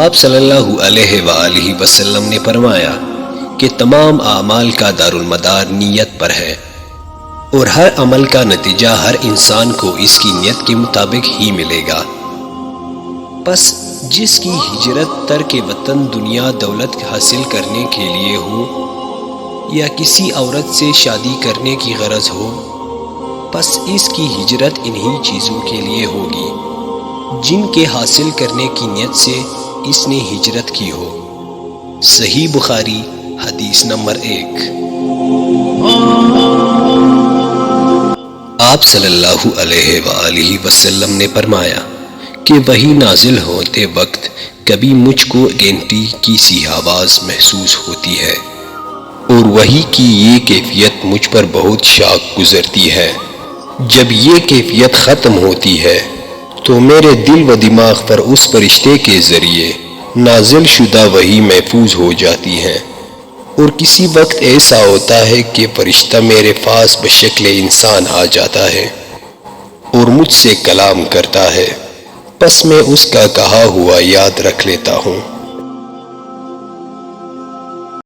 آپ صلی اللہ علیہ وآلہ وسلم نے فرمایا کہ تمام اعمال کا دارالمدار نیت پر ہے، اور ہر عمل کا نتیجہ ہر انسان کو اس کی نیت کے مطابق ہی ملے گا۔ پس جس کی ہجرت ترک وطن دنیا دولت حاصل کرنے کے لیے ہو یا کسی عورت سے شادی کرنے کی غرض ہو، پس اس کی ہجرت انہی چیزوں کے لیے ہوگی جن کے حاصل کرنے کی نیت سے اس نے ہجرت کی ہو۔ صحیح بخاری حدیث نمبر 1۔ آپ صلی اللہ علیہ وآلہ وسلم نے فرمایا کہ وحی نازل ہوتے وقت کبھی مجھ کو گھنٹی کی سی آواز محسوس ہوتی ہے، اور وحی کی یہ کیفیت مجھ پر بہت شاق گزرتی ہے۔ جب یہ کیفیت ختم ہوتی ہے تو میرے دل و دماغ پر اس فرشتے کے ذریعے نازل شدہ وحی محفوظ ہو جاتی ہے، اور کسی وقت ایسا ہوتا ہے کہ فرشتہ میرے پاس بشکل انسان آ جاتا ہے اور مجھ سے کلام کرتا ہے، پس میں اس کا کہا ہوا یاد رکھ لیتا ہوں۔